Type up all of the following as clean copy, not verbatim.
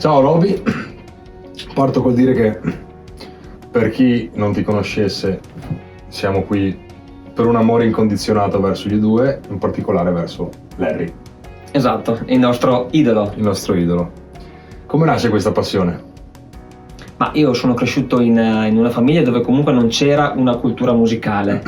Ciao Roby, parto col dire che per chi non ti conoscesse siamo qui per un amore incondizionato verso gli U2, in particolare verso Larry. Esatto, il nostro idolo. Il nostro idolo. Come nasce questa passione? Ma io sono cresciuto in una famiglia dove comunque non c'era una cultura musicale,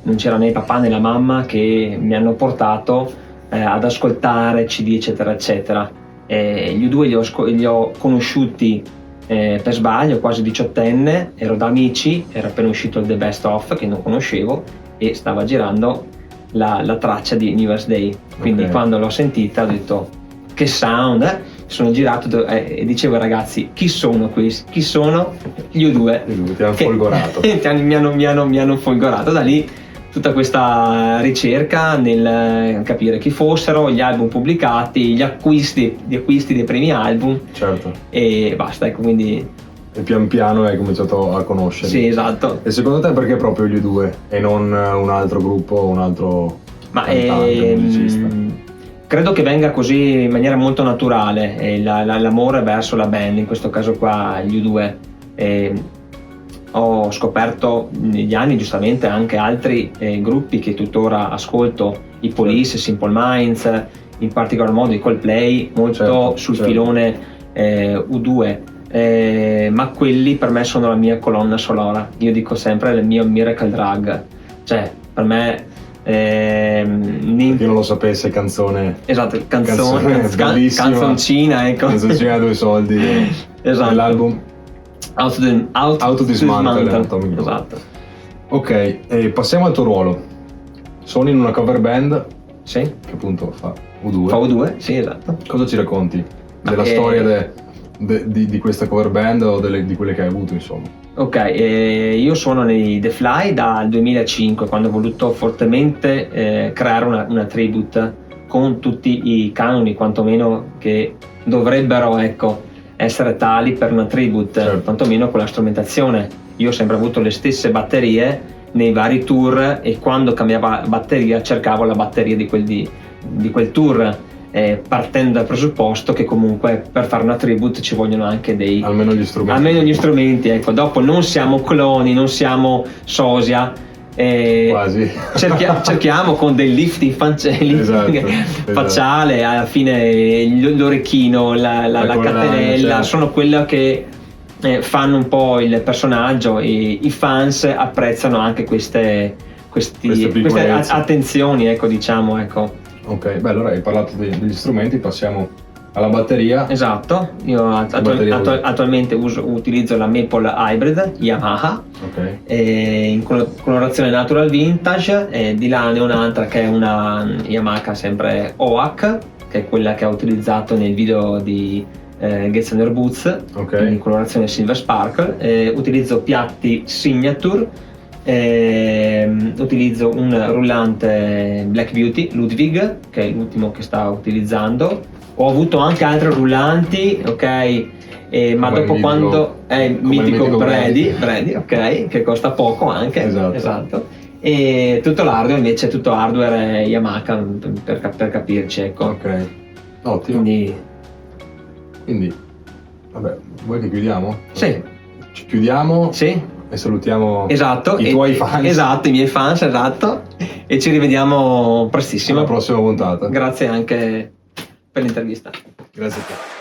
non c'era né il papà né la mamma che mi hanno portato ad ascoltare CD eccetera eccetera. Gli U2 li ho conosciuti per sbaglio, quasi 18enne, ero da amici, era appena uscito il The Best Of che non conoscevo e stava girando la traccia di New Year's Day, quindi Ok. quando l'ho sentita ho detto che sound, sono girato e dicevo ai ragazzi chi sono questi? Chi sono? Gli U2. Ti hanno folgorato. mi hanno folgorato. Da lì tutta questa ricerca nel capire chi fossero, gli album pubblicati, gli acquisti dei primi album Certo. e basta, ecco, quindi E pian piano hai cominciato a conoscerli. sì, esatto. E secondo te perché proprio gli U2 e non un altro gruppo, un altro cantante, musicista? Credo che venga così in maniera molto naturale l'amore verso la band, in questo caso qua gli U2. Ho scoperto negli anni giustamente anche altri gruppi che tuttora ascolto, i Police, Simple Minds, in particolar modo i Coldplay, molto Certo, sul certo. filone U2, ma quelli per me sono la mia colonna sonora. Io dico sempre il mio Miracle Drug, cioè per me Per chi non lo sapesse, canzone. esatto, bellissima. canzoncina, ecco. Canzoncina a 2 soldi. Esatto. Nell'album Auto Dismantle, Atomic Blonde. esatto. Ok, e passiamo al tuo ruolo. Sono in una cover band Sì, che appunto fa U2. fa U2, sì, esatto. Cosa ci racconti della Ma, storia di questa cover band o di quelle che hai avuto, insomma? Ok, io suono nei The Fly dal 2005, quando ho voluto fortemente creare una tribute con tutti i canoni, quantomeno che dovrebbero, ecco, essere tali per una tribute, Certo. quantomeno con la strumentazione. Io ho sempre avuto le stesse batterie nei vari tour e quando cambiava batteria cercavo la batteria di quel tour. Partendo dal presupposto che comunque per fare una tribute ci vogliono anche Almeno gli strumenti. almeno gli strumenti, ecco. Dopo non siamo cloni, non siamo sosia, Quasi. cerchiamo con del lifting facciale, alla fine l'orecchino, la collana, catenella, certo. sono quello che fanno un po' il personaggio e i fans apprezzano anche queste piccolezze. attenzioni, ecco, diciamo, ecco. Ok, beh, allora hai parlato degli strumenti, passiamo alla batteria. Esatto, io attualmente utilizzo la Maple Hybrid Yamaha, Ok. in colorazione Natural Vintage, di là ne ho un'altra che è una Yamaha sempre OAK, che è quella che ho utilizzato nel video di Gets Under Boots, Ok. in colorazione Silver Sparkle. Utilizzo piatti Signature, utilizzo un rullante Black Beauty Ludwig, che è l'ultimo che sto utilizzando. Ho avuto anche altri rullanti, ok, ma Come dopo il quando è il come il mitico mitico Brady, ok, che costa poco anche, Esatto. e tutto l'hardware invece è tutto hardware Yamaha, per capirci, ecco. Ok. Ottimo. Quindi Vabbè, vuoi che chiudiamo? sì, Ci chiudiamo sì. e salutiamo Esatto, i tuoi fans. Esatto, i miei fans, esatto. E ci rivediamo prestissimo. alla prossima puntata. Grazie anche per l'intervista. Grazie a te.